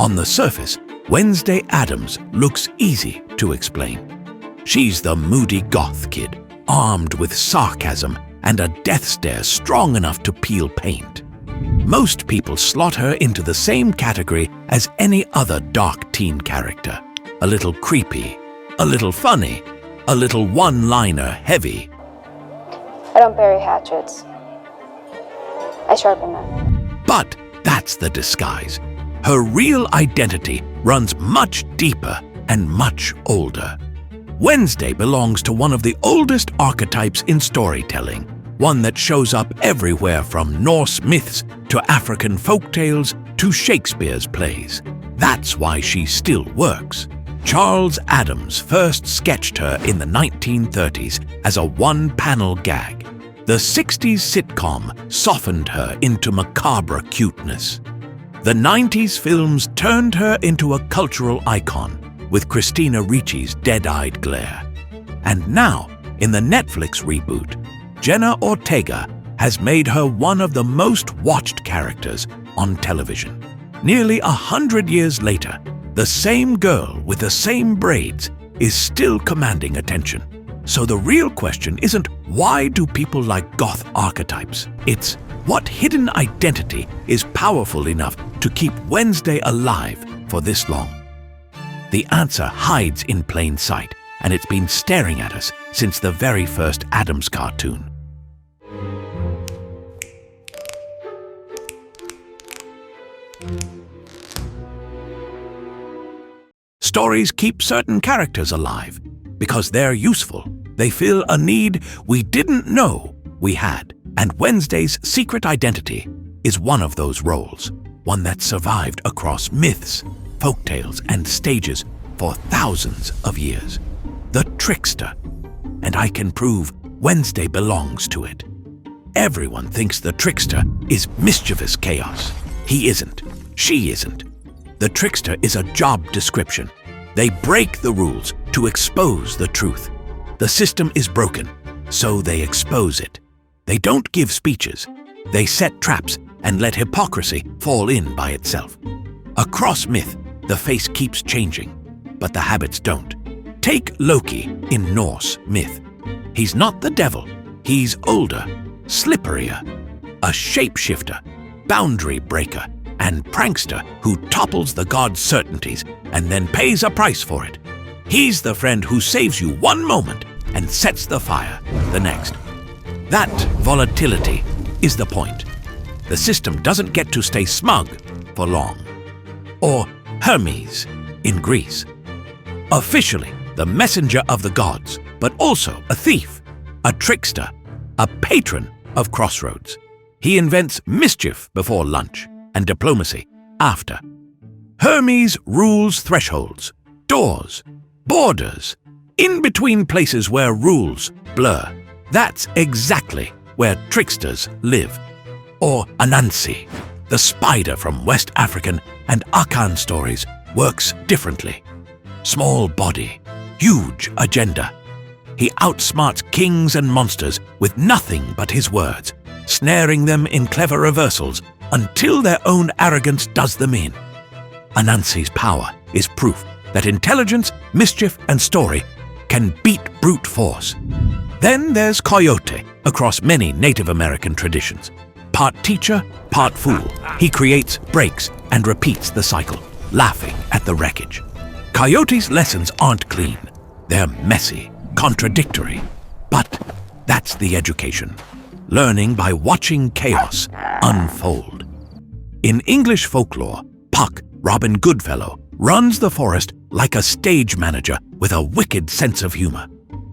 On the surface, Wednesday Addams looks easy to explain. She's the moody goth kid, armed with sarcasm and a death stare strong enough to peel paint. Most people slot her into the same category as any other dark teen character. A little creepy, a little funny, a little one-liner heavy. I don't bury hatchets. I sharpen them. But that's the disguise. Her real identity runs much deeper and much older. Wednesday belongs to one of the oldest archetypes in storytelling, one that shows up everywhere from Norse myths to African folktales to Shakespeare's plays. That's why she still works. Charles Addams first sketched her in the 1930s as a one-panel gag. The 60s sitcom softened her into macabre cuteness. The 90s films turned her into a cultural icon with Christina Ricci's dead-eyed glare. And now, in the Netflix reboot, Jenna Ortega has made her one of the most watched characters on television. Nearly 100 years later, the same girl with the same braids is still commanding attention. So the real question isn't why do people like goth archetypes? It's what hidden identity is powerful enough to keep Wednesday alive for this long? The answer hides in plain sight, and it's been staring at us since the very first Addams cartoon. Stories keep certain characters alive because they're useful. They fill a need we didn't know we had. And Wednesday's secret identity is one of those roles, one that survived across myths, folktales, and stages for thousands of years. The Trickster. And I can prove Wednesday belongs to it. Everyone thinks the Trickster is mischievous chaos. He isn't. She isn't. The Trickster is a job description. They break the rules to expose the truth. The system is broken, so they expose it. They don't give speeches. They set traps and let hypocrisy fall in by itself. Across myth, the face keeps changing, but the habits don't. Take Loki in Norse myth. He's not the devil. He's older, slipperier, a shapeshifter, boundary breaker, and prankster who topples the god's certainties and then pays a price for it. He's the friend who saves you one moment and sets the fire the next. That volatility is the point. The system doesn't get to stay smug for long. Or Hermes in Greece. Officially the messenger of the gods, but also a thief, a trickster, a patron of crossroads. He invents mischief before lunch and diplomacy after. Hermes rules thresholds, doors, borders, in between places where rules blur. That's exactly where tricksters live. Or Anansi, the spider from West African and Akan stories, works differently. Small body, huge agenda. He outsmarts kings and monsters with nothing but his words, snaring them in clever reversals until their own arrogance does them in. Anansi's power is proof that intelligence, mischief, and story can beat brute force. Then there's Coyote, across many Native American traditions. Part teacher, part fool, he creates, breaks, and repeats the cycle, laughing at the wreckage. Coyote's lessons aren't clean. They're messy, contradictory. But that's the education. Learning by watching chaos unfold. In English folklore, Puck, Robin Goodfellow, runs the forest like a stage manager with a wicked sense of humor.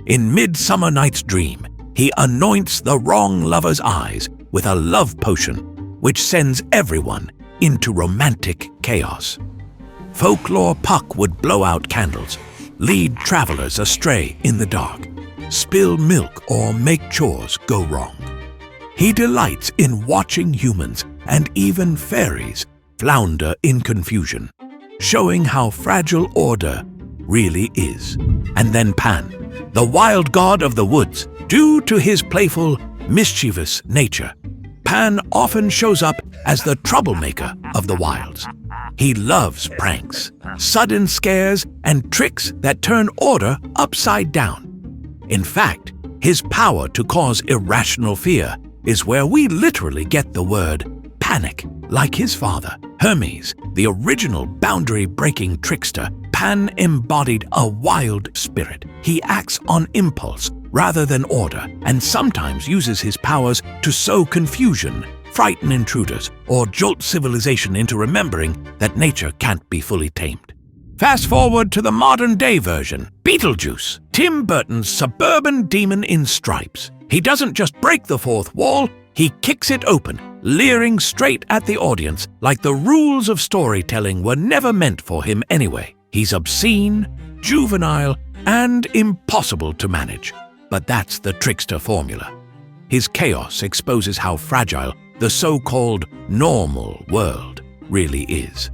In Midsummer Night's Dream, he anoints the wrong lover's eyes with a love potion, which sends everyone into romantic chaos. Folklore Puck would blow out candles, lead travelers astray in the dark, spill milk or make chores go wrong. He delights in watching humans and even fairies flounder in confusion, showing how fragile order really is. And then Pan, the wild god of the woods, due to his playful, mischievous nature, Pan often shows up as the troublemaker of the wilds. He loves pranks, sudden scares, and tricks that turn order upside down. In fact, his power to cause irrational fear is where we literally get the word panic. Like his father, Hermes, the original boundary-breaking trickster, Pan embodied a wild spirit. He acts on impulse rather than order, and sometimes uses his powers to sow confusion, frighten intruders, or jolt civilization into remembering that nature can't be fully tamed. Fast forward to the modern-day version, Beetlejuice, Tim Burton's suburban demon in stripes. He doesn't just break the fourth wall, he kicks it open, leering straight at the audience like the rules of storytelling were never meant for him anyway. He's obscene, juvenile, and impossible to manage. But that's the trickster formula. His chaos exposes how fragile the so-called normal world really is.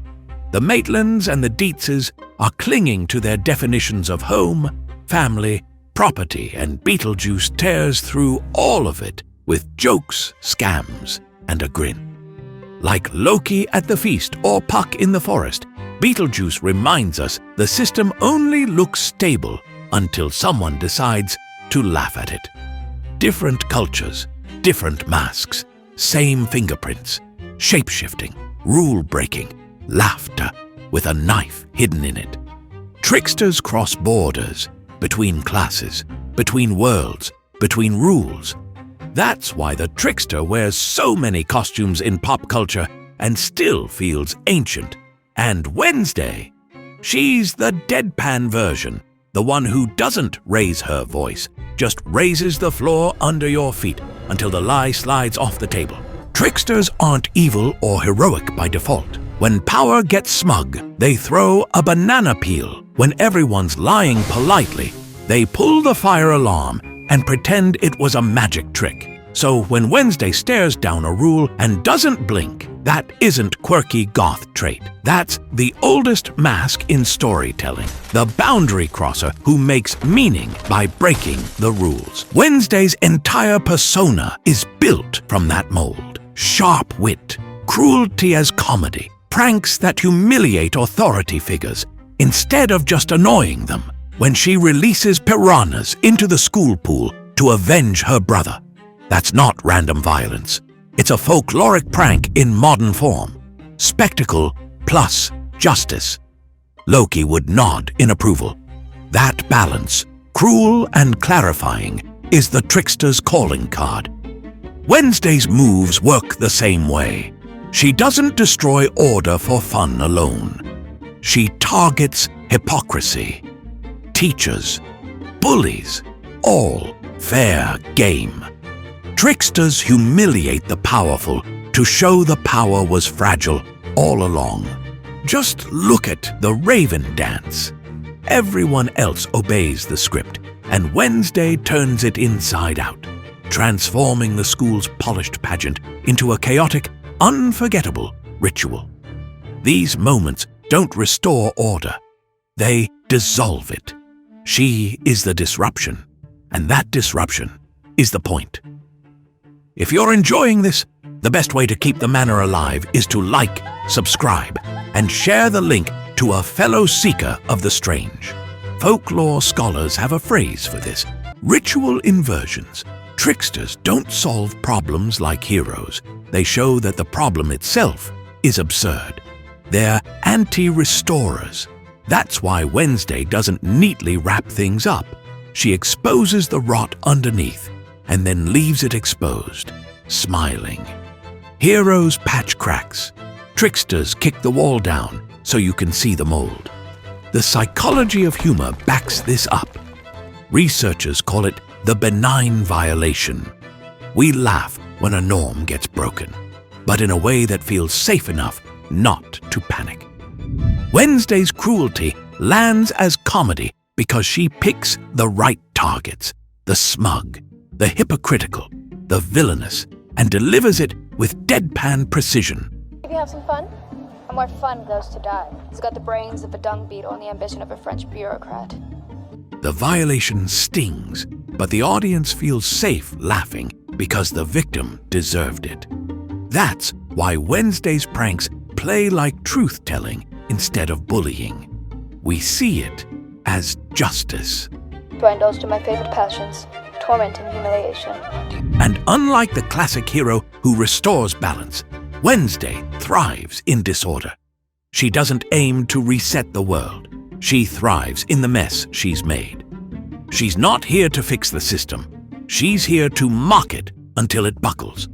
The Maitlands and the Dietzes are clinging to their definitions of home, family, property, and Beetlejuice tears through all of it with jokes, scams, and a grin. Like Loki at the feast or Puck in the forest, Beetlejuice reminds us the system only looks stable until someone decides to laugh at it. Different cultures, different masks, same fingerprints, shape-shifting, rule-breaking, laughter with a knife hidden in it. Tricksters cross borders, between classes, between worlds, between rules. That's why the trickster wears so many costumes in pop culture and still feels ancient. And Wednesday, she's the deadpan version, the one who doesn't raise her voice, just raises the floor under your feet until the lie slides off the table. Tricksters aren't evil or heroic by default. When power gets smug, they throw a banana peel. When everyone's lying politely, they pull the fire alarm and pretend it was a magic trick. So when Wednesday stares down a rule and doesn't blink, that isn't quirky goth trait. That's the oldest mask in storytelling, the boundary crosser who makes meaning by breaking the rules. Wednesday's entire persona is built from that mold. Sharp wit, cruelty as comedy, pranks that humiliate authority figures instead of just annoying them. When she releases piranhas into the school pool to avenge her brother, that's not random violence. It's a folkloric prank in modern form. Spectacle plus justice. Loki would nod in approval. That balance, cruel and clarifying, is the trickster's calling card. Wednesday's moves work the same way. She doesn't destroy order for fun alone. She targets hypocrisy, teachers, bullies, all fair game. Tricksters humiliate the powerful to show the power was fragile all along. Just look at the Raven dance. Everyone else obeys the script, and Wednesday turns it inside out, transforming the school's polished pageant into a chaotic, unforgettable ritual. These moments don't restore order. They dissolve it. She is the disruption, and that disruption is the point. If you're enjoying this, the best way to keep the manor alive is to like, subscribe, and share the link to a fellow seeker of the strange. Folklore scholars have a phrase for this: ritual inversions. Tricksters don't solve problems like heroes. They show that the problem itself is absurd. They're anti-restorers. That's why Wednesday doesn't neatly wrap things up. She exposes the rot underneath and then leaves it exposed, smiling. Heroes patch cracks. Tricksters kick the wall down so you can see the mold. The psychology of humor backs this up. Researchers call it the benign violation. We laugh when a norm gets broken, but in a way that feels safe enough not to panic. Wednesday's cruelty lands as comedy because she picks the right targets, the smug, the hypocritical, the villainous, and delivers it with deadpan precision. Maybe have some fun? And where fun goes to die. He's got the brains of a dung beetle and the ambition of a French bureaucrat. The violation stings, but the audience feels safe laughing because the victim deserved it. That's why Wednesday's pranks play like truth-telling instead of bullying. We see it as justice. Do I indulge in my favorite passions, torment and humiliation? And unlike the classic hero who restores balance, Wednesday thrives in disorder. She doesn't aim to reset the world. She thrives in the mess she's made. She's not here to fix the system. She's here to mock it until it buckles.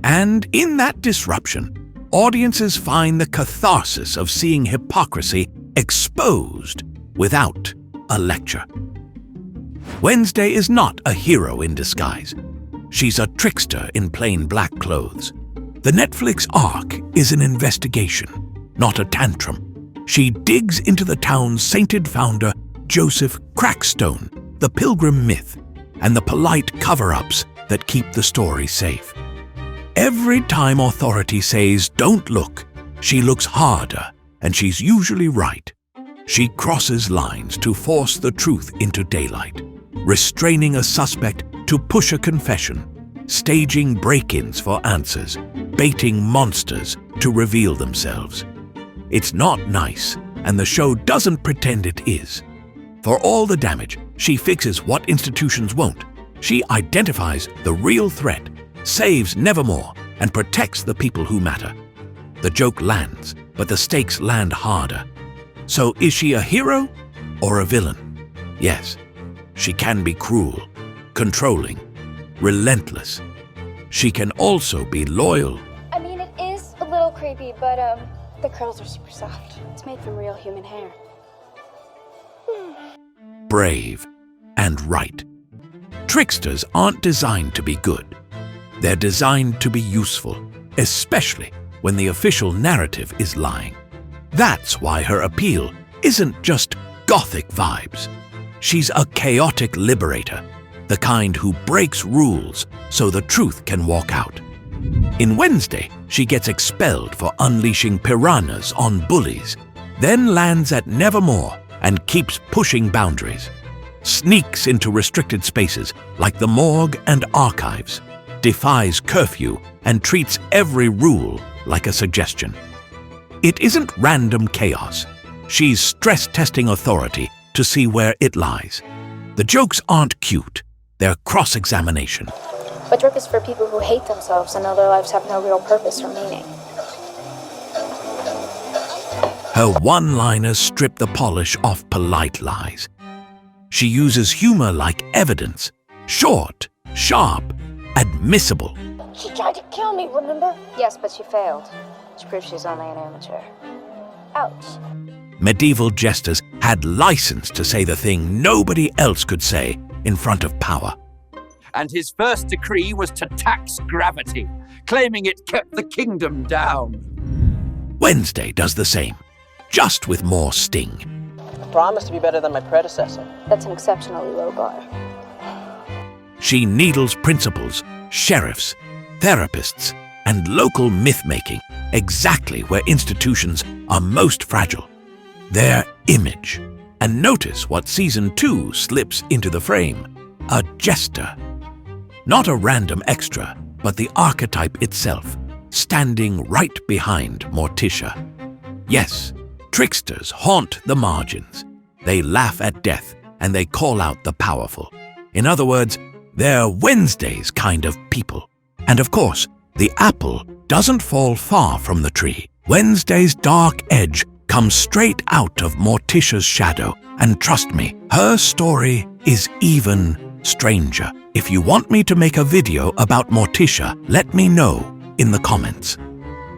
And in that disruption, audiences find the catharsis of seeing hypocrisy exposed without a lecture. Wednesday is not a hero in disguise. She's a trickster in plain black clothes. The Netflix arc is an investigation, not a tantrum. She digs into the town's sainted founder, Joseph Crackstone, the pilgrim myth, and the polite cover-ups that keep the story safe. Every time authority says, "Don't look," she looks harder, and she's usually right. She crosses lines to force the truth into daylight, restraining a suspect to push a confession, staging break-ins for answers, baiting monsters to reveal themselves. It's not nice, and the show doesn't pretend it is. For all the damage, she fixes what institutions won't. She identifies the real threat, saves Nevermore, and protects the people who matter. The joke lands, but the stakes land harder. So is she a hero or a villain? Yes, she can be cruel, controlling, relentless. She can also be loyal. I mean, it is a little creepy, but the curls are super soft. It's made from real human hair. Brave, and right. Tricksters aren't designed to be good. They're designed to be useful, especially when the official narrative is lying. That's why her appeal isn't just gothic vibes. She's a chaotic liberator, the kind who breaks rules so the truth can walk out. In Wednesday, she gets expelled for unleashing piranhas on bullies, then lands at Nevermore and keeps pushing boundaries. Sneaks into restricted spaces like the morgue and archives, defies curfew, and treats every rule like a suggestion. It isn't random chaos. She's stress-testing authority to see where it lies. The jokes aren't cute. They're cross-examination. But joke is for people who hate themselves and know their lives have no real purpose or meaning. Her one-liners strip the polish off polite lies. She uses humor like evidence, short, sharp, admissible. She tried to kill me, remember? Yes, but she failed. Which proves she's only an amateur. Ouch. Medieval jesters had license to say the thing nobody else could say in front of power. And his first decree was to tax gravity, claiming it kept the kingdom down. Wednesday does the same, just with more sting. I promise to be better than my predecessor. That's an exceptionally low bar. She needles principals, sheriffs, therapists, and local myth-making exactly where institutions are most fragile. Their image. And notice what Season 2 slips into the frame. A jester. Not a random extra, but the archetype itself, standing right behind Morticia. Yes, tricksters haunt the margins. They laugh at death, and they call out the powerful. In other words, they're Wednesday's kind of people. And of course, the apple doesn't fall far from the tree. Wednesday's dark edge comes straight out of Morticia's shadow. And trust me, her story is even stranger. If you want me to make a video about Morticia, let me know in the comments.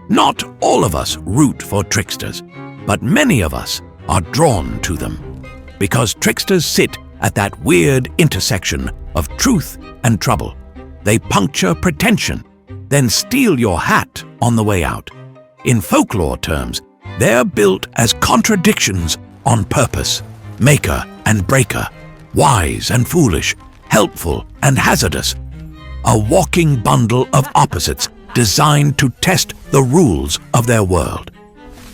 Not all of us root for tricksters, but many of us are drawn to them. Because tricksters sit at that weird intersection of truth and trouble. They puncture pretension, then steal your hat on the way out. In folklore terms, they're built as contradictions on purpose. Maker and breaker, wise and foolish, helpful and hazardous. A walking bundle of opposites designed to test the rules of their world.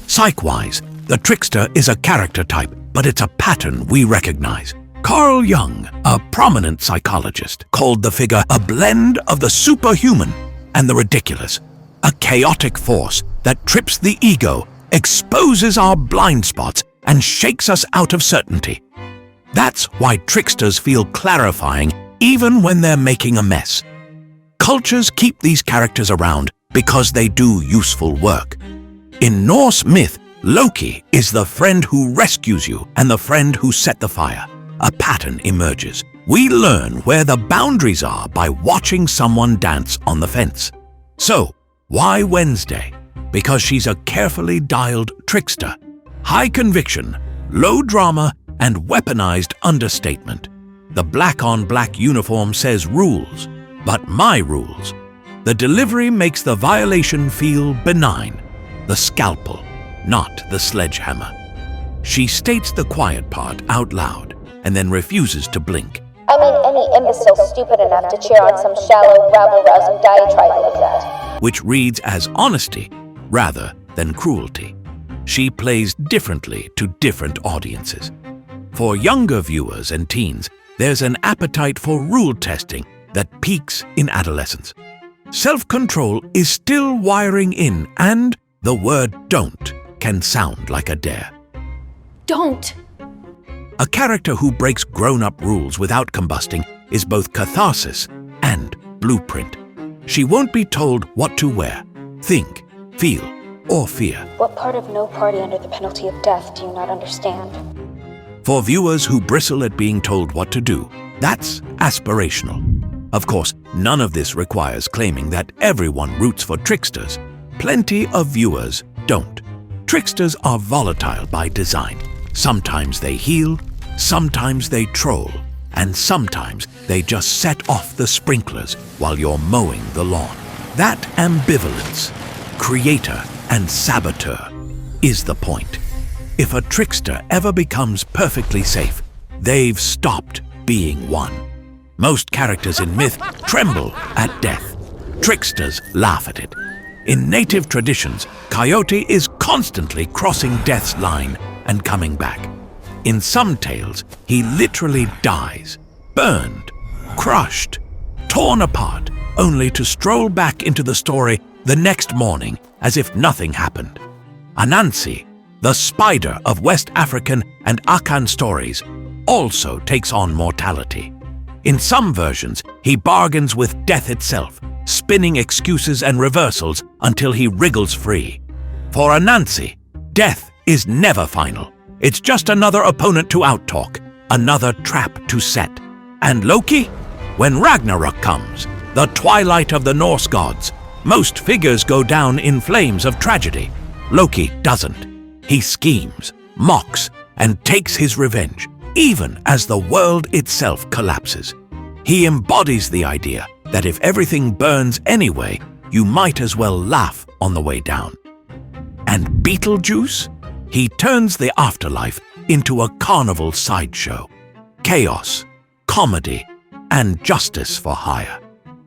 Psych-wise, the trickster is a character type, but it's a pattern we recognize. Carl Jung, a prominent psychologist, called the figure a blend of the superhuman and the ridiculous, a chaotic force that trips the ego, exposes our blind spots, and shakes us out of certainty. That's why tricksters feel clarifying even when they're making a mess. Cultures keep these characters around because they do useful work. In Norse myth, Loki is the friend who rescues you and the friend who set the fire. A pattern emerges. We learn where the boundaries are by watching someone dance on the fence. So, why Wednesday? Because she's a carefully dialed trickster. High conviction, low drama, and weaponized understatement. The black-on-black uniform says rules, but my rules. The delivery makes the violation feel benign. The scalpel, not the sledgehammer. She states the quiet part out loud and then refuses to blink. I mean, any imbecile stupid enough to cheer on some shallow, rabble-rousing diatribe like that. Which reads as honesty rather than cruelty. She plays differently to different audiences. For younger viewers and teens, there's an appetite for rule testing that peaks in adolescence. Self-control is still wiring in, and the word don't can sound like a dare. Don't! A character who breaks grown-up rules without combusting is both catharsis and blueprint. She won't be told what to wear, think, feel, or fear. What part of no party under the penalty of death do you not understand? For viewers who bristle at being told what to do, that's aspirational. Of course, none of this requires claiming that everyone roots for tricksters. Plenty of viewers don't. Tricksters are volatile by design. Sometimes they heal, sometimes they troll, and sometimes they just set off the sprinklers while you're mowing the lawn. That ambivalence, creator and saboteur, is the point. If a trickster ever becomes perfectly safe, they've stopped being one. Most characters in myth tremble at death. Tricksters laugh at it. In native traditions, Coyote is constantly crossing death's line and coming back. In some tales, he literally dies, burned, crushed, torn apart, only to stroll back into the story the next morning as if nothing happened. Anansi, the spider of West African and Akan stories, also takes on mortality. In some versions, he bargains with death itself, spinning excuses and reversals until he wriggles free. For Anansi, death is never final. It's just another opponent to outtalk, another trap to set. And Loki? When Ragnarok comes, the twilight of the Norse gods, most figures go down in flames of tragedy. Loki doesn't. He schemes, mocks, and takes his revenge, even as the world itself collapses. He embodies the idea that if everything burns anyway, you might as well laugh on the way down. And Beetlejuice? He turns the afterlife into a carnival sideshow. Chaos, comedy, and justice for hire.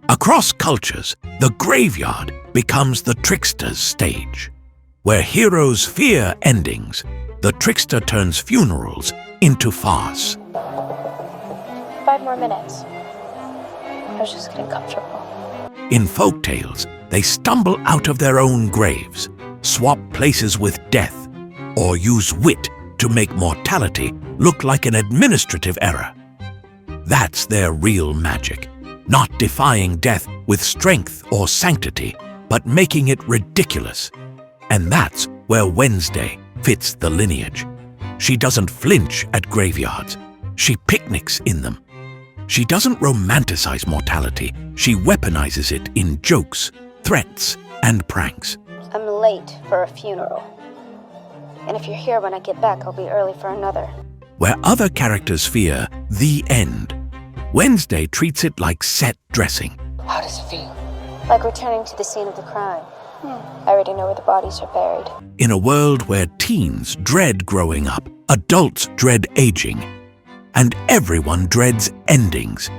Across cultures, the graveyard becomes the trickster's stage. Where heroes fear endings, the trickster turns funerals into farce. 5 more minutes. I was just getting comfortable. In folktales, they stumble out of their own graves, swap places with death, or use wit to make mortality look like an administrative error. That's their real magic, not defying death with strength or sanctity, but making it ridiculous. And that's where Wednesday fits the lineage. She doesn't flinch at graveyards. She picnics in them. She doesn't romanticize mortality. She weaponizes it in jokes, threats, and pranks. I'm late for a funeral. And if you're here when I get back, I'll be early for another. Where other characters fear the end, Wednesday treats it like set dressing. How does it feel? Like returning to the scene of the crime. I already know where the bodies are buried. In a world where teens dread growing up, adults dread aging, and everyone dreads endings,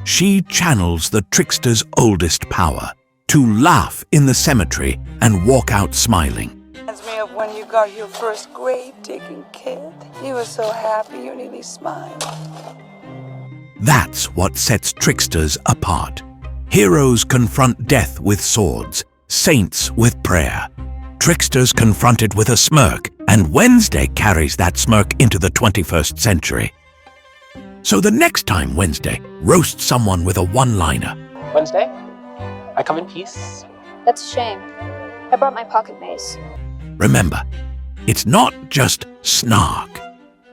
she channels the trickster's oldest power, to laugh in the cemetery and walk out smiling. Reminds me of when you got your first grave-digging kid. You were so happy you nearly smiled. That's what sets tricksters apart. Heroes confront death with swords, saints with prayer. Tricksters confronted with a smirk, and Wednesday carries that smirk into the 21st century. So the next time Wednesday roasts someone with a one-liner, Wednesday, I come in peace. That's a shame. I brought my pocket mace. remember, it's not just snark.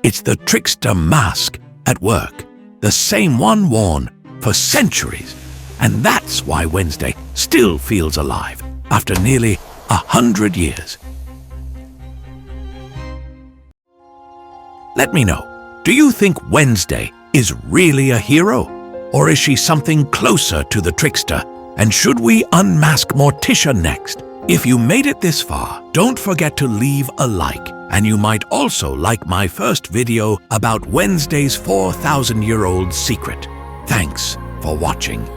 It's the trickster mask at work, the same one worn for centuries. And that's why Wednesday still feels alive after nearly 100 years. Let me know, do you think Wednesday is really a hero? Or is she something closer to the trickster? And should we unmask Morticia next? If you made it this far, don't forget to leave a like. And you might also like my first video about Wednesday's 4,000-year-old secret. Thanks for watching.